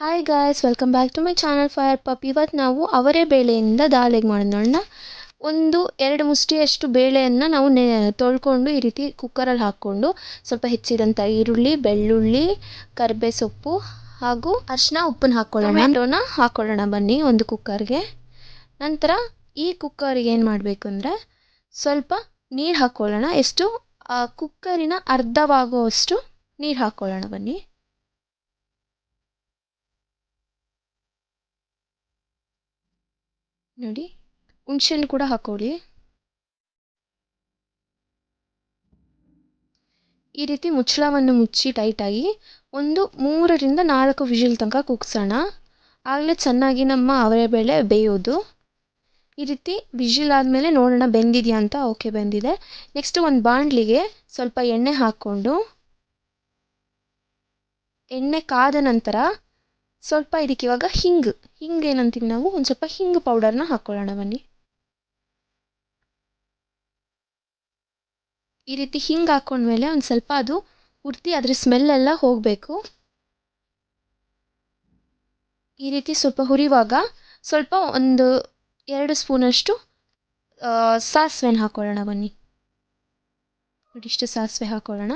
Hi guys, welcome back to my channel Fire Pup. ಇವತ್ತು ನಾವು ಅವರೇ ಬೇಳೆಯಿಂದ ದಾಲ್ ಹೇಗೆ ಮಾಡೋದು ನೋಡೋಣ. ಒಂದು 2 ಮುಷ್ಟಿಯಷ್ಟು ಬೇಳೆಯನ್ನು ನಾವು ತೊಳ್ಕೊಂಡು ಈ ರೀತಿ ಕುಕ್ಕರಲ್ಲಿ ಹಾಕ್ಕೊಂಡು ಸ್ವಲ್ಪ ಹೆಚ್ಚಿದಂಥ ಈರುಳ್ಳಿ, ಬೆಳ್ಳುಳ್ಳಿ, ಕರಿಬೇವು ಸೊಪ್ಪು ಹಾಗೂ ಅರಿಶಿನ, ಉಪ್ಪನ್ನು ಹಾಕ್ಕೊಳ್ಳೋಣ. ಟೊಮೆಟೊನ ಹಾಕ್ಕೊಳ್ಳೋಣ ಬನ್ನಿ ಒಂದು ಕುಕ್ಕರ್ಗೆ. ನಂತರ ಈ ಕುಕ್ಕರಿಗೆ ಏನು ಮಾಡಬೇಕು ಅಂದರೆ ಸ್ವಲ್ಪ ನೀರು ಹಾಕ್ಕೊಳ್ಳೋಣ. ಎಷ್ಟು ಕುಕ್ಕರಿನ ಅರ್ಧವಾಗುವಷ್ಟು ನೀರು ಹಾಕ್ಕೊಳ್ಳೋಣ ಬನ್ನಿ. ನೋಡಿ, ಹುಣಸೆಹಣ್ಣು ಕೂಡ ಹಾಕೊಳ್ಳಿ. ಈ ರೀತಿ ಮುಚ್ಚಳವನ್ನು ಮುಚ್ಚಿ ಟೈಟಾಗಿ ಒಂದು 3ರಿಂದ 4 ವಿಷಲ್ ತನಕ ಕೂಗ್ಸೋಣ. ಆಗಲೇ ಚೆನ್ನಾಗಿ ನಮ್ಮ ಅವರೆಬೇಳೆ ಬೇಯೋದು. ಈ ರೀತಿ ವಿಷಲ್ ಆದಮೇಲೆ ನೋಡೋಣ ಬೆಂದಿದೆಯಾ ಅಂತ. ಓಕೆ, ಬೆಂದಿದೆ. ನೆಕ್ಸ್ಟ್ ಒಂದು ಬಾಣಲಿಗೆ ಸ್ವಲ್ಪ ಎಣ್ಣೆ ಹಾಕ್ಕೊಂಡು, ಎಣ್ಣೆ ಕಾದ ನಂತರ ಸ್ವಲ್ಪ ಇದಕ್ಕೆ ಇವಾಗ ಹಿಂಗೆ ಏನಂತೀವಿ ನಾವು, ಒಂದು ಸ್ವಲ್ಪ ಹಿಂಗು ಪೌಡರ್ನ ಹಾಕ್ಕೊಳ್ಳೋಣ ಬನ್ನಿ. ಈ ರೀತಿ ಹಿಂಗೆ ಹಾಕ್ಕೊಂಡ್ಮೇಲೆ ಒಂದು ಸ್ವಲ್ಪ ಅದು ಪೂರ್ತಿ ಅದ್ರ ಸ್ಮೆಲ್ಲೆಲ್ಲ ಹೋಗಬೇಕು. ಈ ರೀತಿ ಸ್ವಲ್ಪ ಹುರಿಯುವಾಗ ಸ್ವಲ್ಪ ಒಂದು 2 ಸ್ಪೂನಷ್ಟು ಸಾಸಿವೆನ ಹಾಕ್ಕೊಳ್ಳೋಣ ಬನ್ನಿ. ಇಷ್ಟು ಸಾಸಿವೆ ಹಾಕ್ಕೊಳ್ಳೋಣ.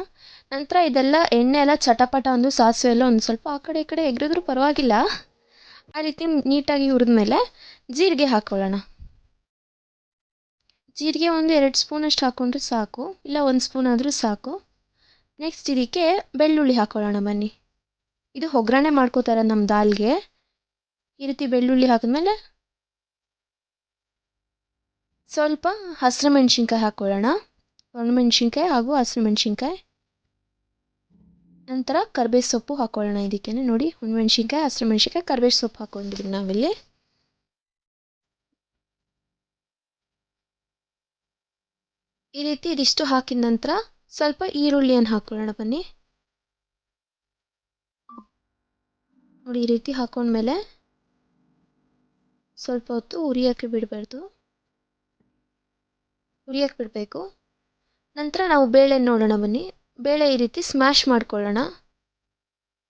ನಂತರ ಇದೆಲ್ಲ ಎಣ್ಣೆ ಎಲ್ಲ ಚಟಪಟ ಒಂದು ಸಾಸಿವೆ ಎಲ್ಲ ಒಂದು ಸ್ವಲ್ಪ ಆ ಕಡೆ ಈ ಕಡೆ ಎಗರಿದ್ರೂ ಪರವಾಗಿಲ್ಲ. ಆ ರೀತಿ ನೀಟಾಗಿ ಹುರಿದ್ಮೇಲೆ ಜೀರಿಗೆ ಹಾಕ್ಕೊಳ್ಳೋಣ. ಜೀರಿಗೆ ಒಂದು 2 ಸ್ಪೂನಷ್ಟು ಹಾಕ್ಕೊಂಡ್ರೆ ಸಾಕು, ಇಲ್ಲ 1 ಸ್ಪೂನ್ ಆದರೂ ಸಾಕು. ನೆಕ್ಸ್ಟ್ ಇದಕ್ಕೆ ಬೆಳ್ಳುಳ್ಳಿ ಹಾಕ್ಕೊಳ್ಳೋಣ ಬನ್ನಿ. ಇದು ಒಗ್ಗರಣೆ ಮಾಡ್ಕೋತಾರೆ ನಮ್ಮ ದಾಲ್ಗೆ. ಈ ರೀತಿ ಬೆಳ್ಳುಳ್ಳಿ ಹಾಕಿದ್ಮೇಲೆ ಸ್ವಲ್ಪ ಹಸಿರು ಮೆಣಸಿನ್ಕಾಯಿ ಹಾಕ್ಕೊಳ್ಳೋಣ. ಒಣಮೆಣಸಿನ್ಕಾಯಿ ಹಾಗೂ ಹಸಿರು ಮೆಣಸಿನ್ಕಾಯಿ. ನಂತರ ಕರಿಬೇವು ಸೊಪ್ಪು ಹಾಕ್ಕೊಳ್ಳೋಣ. ಇದಕ್ಕೆ ನೋಡಿ, ಒಣಮೆಣಸಿನ್ಕಾಯಿ, ಹಸಿರು ಮೆಣಸಿನ್ಕಾಯಿ, ಕರಿಬೇವು ಸೊಪ್ಪು ಹಾಕ್ಕೊಂಡಿದ್ದೀವಿ ನಾವಿಲ್ಲಿ. ಈ ರೀತಿ ಇದಿಷ್ಟು ಹಾಕಿದ ನಂತರ ಸ್ವಲ್ಪ ಈರುಳ್ಳಿಯನ್ನು ಹಾಕ್ಕೊಳ್ಳೋಣ ಬನ್ನಿ. ನೋಡಿ, ಈ ರೀತಿ ಹಾಕೊಂಡ್ಮೇಲೆ ಸ್ವಲ್ಪ ಹೊತ್ತು ಉರಿಯೋಕ್ಕೆ ಬಿಡಬಾರ್ದು, ಉರಿಯೋಕ್ಕೆ ಬಿಡಬೇಕು. ನಂತರ ನಾವು ಬೇಳೆ ನೋಡೋಣ ಬನ್ನಿ. ಬೇಳೆ ಈ ರೀತಿ ಸ್ಮ್ಯಾಶ್ ಮಾಡ್ಕೊಳ್ಳೋಣ.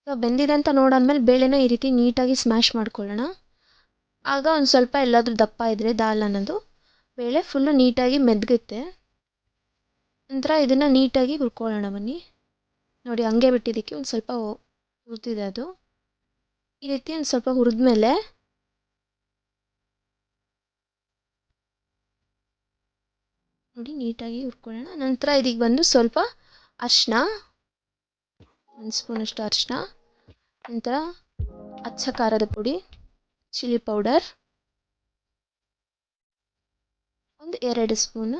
ಬೆಂದಿದೆ ಅಂತ ನೋಡಾದ್ಮೇಲೆ ಬೇಳೆನ ಈ ರೀತಿ ನೀಟಾಗಿ ಸ್ಮ್ಯಾಶ್ ಮಾಡ್ಕೊಳ್ಳೋಣ. ಆಗ ಒಂದು ಸ್ವಲ್ಪ ಎಲ್ಲಾದರೂ ದಪ್ಪ ಇದ್ದರೆ ದಾಲ್ ಅನ್ನೋದು ಬೇಳೆ ಫುಲ್ಲು ನೀಟಾಗಿ ಮೆದಗುತ್ತೆ. ನಂತರ ಇದನ್ನು ನೀಟಾಗಿ ಹುರ್ಕೊಳ್ಳೋಣ ಬನ್ನಿ. ನೋಡಿ, ಹಂಗೆ ಬಿಟ್ಟಿದ್ದಕ್ಕೆ ಒಂದು ಸ್ವಲ್ಪ ಹುರಿದಿದೆ ಅದು. ಈ ರೀತಿ ಒಂದು ಸ್ವಲ್ಪ ಹುರಿದ್ಮೇಲೆ ನೋಡಿ ನೀಟಾಗಿ ಹುರ್ಕೊಳ್ಳೋಣ. ನಂತರ ಇದಕ್ಕೆ ಬಂದು ಸ್ವಲ್ಪ ಅರಿಶಿನ, 1 ಸ್ಪೂನಷ್ಟು ಅರಿಶಿನ. ನಂತರ ಅಚ್ಚ ಖಾರದ ಪುಡಿ, ಚಿಲ್ಲಿ ಪೌಡರ್ ಒಂದು 2 ಸ್ಪೂನ್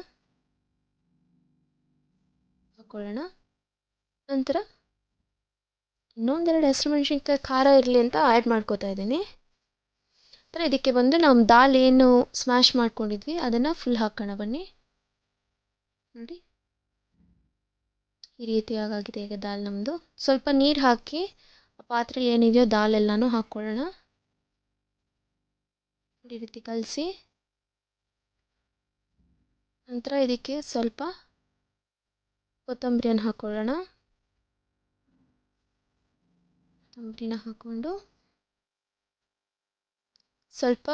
ಹಾಕ್ಕೊಳ್ಳೋಣ. ನಂತರ ಇನ್ನೊಂದೆರಡು ಹಸಿರು ಮೆಣಸಿನ್ಕಾಯಿ ಖಾರ ಇರಲಿ ಅಂತ ಆ್ಯಡ್ ಮಾಡ್ಕೋತಾ ಇದ್ದೀನಿ. ನಂತರ ಇದಕ್ಕೆ ಬಂದು ನಾವು ದಾಲ್ ಏನು ಸ್ಮ್ಯಾಶ್ ಮಾಡ್ಕೊಂಡಿದ್ವಿ ಅದನ್ನು ಫುಲ್ ಹಾಕೋಣ ಬನ್ನಿ. ನೋಡಿ, ಈ ರೀತಿಯಾಗಿದೆ ಈಗ ದಾಲ್ ನಮ್ಮದು. ಸ್ವಲ್ಪ ನೀರು ಹಾಕಿ ಪಾತ್ರೆ ಏನಿದೆಯೋ ದಾಲ್ ಎಲ್ಲನೂ ಹಾಕ್ಕೊಳ್ಳೋಣ. ಈ ರೀತಿ ಕಲಸಿ ನಂತರ ಇದಕ್ಕೆ ಸ್ವಲ್ಪ ಕೊತ್ತಂಬರಿಯನ್ನು ಹಾಕ್ಕೊಳ್ಳೋಣ. ಕೊತ್ತಂಬರಿನ ಹಾಕ್ಕೊಂಡು ಸ್ವಲ್ಪ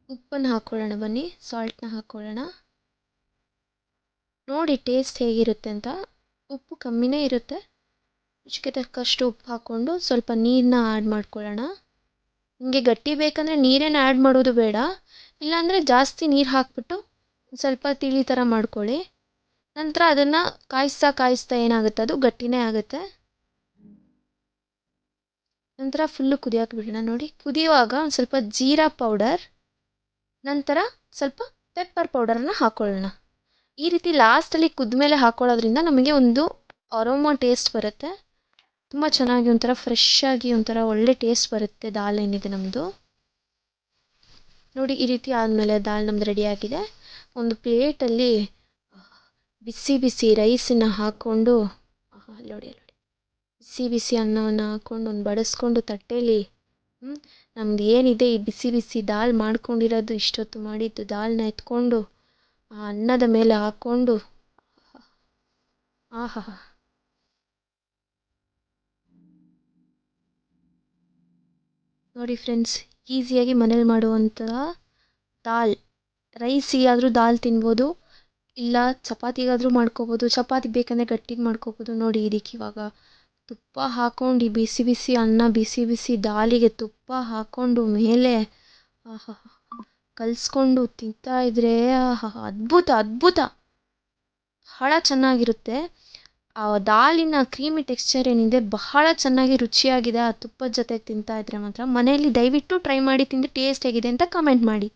ಉಪ್ಪನ್ನು ಹಾಕ್ಕೊಳ್ಳೋಣ ಬನ್ನಿ. ಸಾಲ್ಟ್ನ ಹಾಕ್ಕೊಳ್ಳೋಣ. ನೋಡಿ ಟೇಸ್ಟ್ ಹೇಗಿರುತ್ತೆ ಅಂತ. ಉಪ್ಪು ಕಮ್ಮಿನೇ ಇರುತ್ತೆ. ರುಚಿಗೆ ತಕ್ಕಷ್ಟು ಉಪ್ಪು ಹಾಕ್ಕೊಂಡು ಸ್ವಲ್ಪ ನೀರನ್ನ ಆ್ಯಡ್ ಮಾಡ್ಕೊಳ್ಳೋಣ. ನಿಮಗೆ ಗಟ್ಟಿ ಬೇಕಂದರೆ ನೀರೇನು ಆ್ಯಡ್ ಮಾಡೋದು ಬೇಡ, ಇಲ್ಲಾಂದರೆ ಜಾಸ್ತಿ ನೀರು ಹಾಕ್ಬಿಟ್ಟು ಸ್ವಲ್ಪ ತಿಳಿ ಥರ ಮಾಡ್ಕೊಳ್ಳಿ. ನಂತರ ಅದನ್ನು ಕಾಯಿಸ್ತಾ ಏನಾಗುತ್ತೆ ಅದು ಗಟ್ಟಿನೇ ಆಗುತ್ತೆ. ನಂತರ ಫುಲ್ಲು ಕುದಿಯೋಕೆ ಬಿಡೋಣ. ನೋಡಿ, ಕುದಿಯುವಾಗ ಒಂದು ಸ್ವಲ್ಪ ಜೀರಾ ಪೌಡರ್, ನಂತರ ಸ್ವಲ್ಪ ಪೆಪ್ಪರ್ ಪೌಡರನ್ನು ಹಾಕ್ಕೊಳ್ಳೋಣ. ಈ ರೀತಿ ಲಾಸ್ಟಲ್ಲಿ ಕುದ್ಮೇಲೆ ಹಾಕ್ಕೊಳ್ಳೋದ್ರಿಂದ ನಮಗೆ ಒಂದು ಅರೋಮಾ ಟೇಸ್ಟ್ ಬರುತ್ತೆ. ತುಂಬ ಚೆನ್ನಾಗಿ ಒಂಥರ ಫ್ರೆಶ್ಶಾಗಿ ಒಂಥರ ಒಳ್ಳೆ ಟೇಸ್ಟ್ ಬರುತ್ತೆ ದಾಲ್ ಏನಿದೆ ನಮ್ಮದು. ನೋಡಿ, ಈ ರೀತಿ ಆದಮೇಲೆ ದಾಲ್ ನಮ್ಮದು ರೆಡಿಯಾಗಿದೆ. ಒಂದು ಪ್ಲೇಟಲ್ಲಿ ಬಿಸಿ ಬಿಸಿ ರೈಸನ್ನು ಹಾಕ್ಕೊಂಡು, ನೋಡಿ ಬಿಸಿ ಬಿಸಿ ಅನ್ನವನ್ನು ಹಾಕ್ಕೊಂಡು ಒಂದು ಬಡಿಸ್ಕೊಂಡು ತಟ್ಟೆಯಲ್ಲಿ ನಮ್ದು ಏನಿದೆ ಈ ಬಿಸಿ ಬಿಸಿ ದಾಲ್ ಮಾಡ್ಕೊಂಡಿರೋದು, ಇಷ್ಟೊತ್ತು ಮಾಡಿದ್ದು ದಾಲ್ನ ಎತ್ಕೊಂಡು ಆ ಅನ್ನದ ಮೇಲೆ ಹಾಕ್ಕೊಂಡು ಆಹಾ, ನೋಡಿ ಫ್ರೆಂಡ್ಸ್, ಈಸಿಯಾಗಿ ಮನೇಲಿ ಮಾಡುವಂಥ ದಾಲ್. ರೈಸಿಗಾದರೂ ದಾಲ್ ತಿನ್ಬೋದು, ಇಲ್ಲ ಚಪಾತಿಗಾದರೂ ಮಾಡ್ಕೋಬೋದು. ಚಪಾತಿಗೆ ಬೇಕಂದರೆ ಗಟ್ಟಿಗೆ ಮಾಡ್ಕೋಬೋದು. ನೋಡಿ ಇದಕ್ಕೆ ಇವಾಗ ತುಪ್ಪ ಹಾಕ್ಕೊಂಡು ಬಿಸಿ ಬಿಸಿ ಅನ್ನ, ಬಿಸಿ ಬಿಸಿ ದಾಲಿಗೆ ತುಪ್ಪ ಹಾಕ್ಕೊಂಡು ಮೇಲೆ ಆಹಾ ಕಲಿಸ್ಕೊಂಡು ತಿಂತಾ ಇದ್ರೆ ಆಹಾ ಅದ್ಭುತ ಅದ್ಭುತ, ಬಹಳ ಚೆನ್ನಾಗಿರುತ್ತೆ. ಆ ದಾಲಿನ ಕ್ರೀಮಿ ಟೆಕ್ಸ್ಚರ್ ಏನಿದೆ ಬಹಳ ಚೆನ್ನಾಗಿ ರುಚಿಯಾಗಿದೆ. ಆ ತುಪ್ಪದ ಜೊತೆಗೆ ತಿಂತಾ ಇದ್ರೆ ಮಾತ್ರ. ಮನೆಯಲ್ಲಿ ದಯವಿಟ್ಟು ಟ್ರೈ ಮಾಡಿ, ತಿಂದು ಟೇಸ್ಟ್ ಹೇಗಿದೆ ಅಂತ ಕಮೆಂಟ್ ಮಾಡಿ.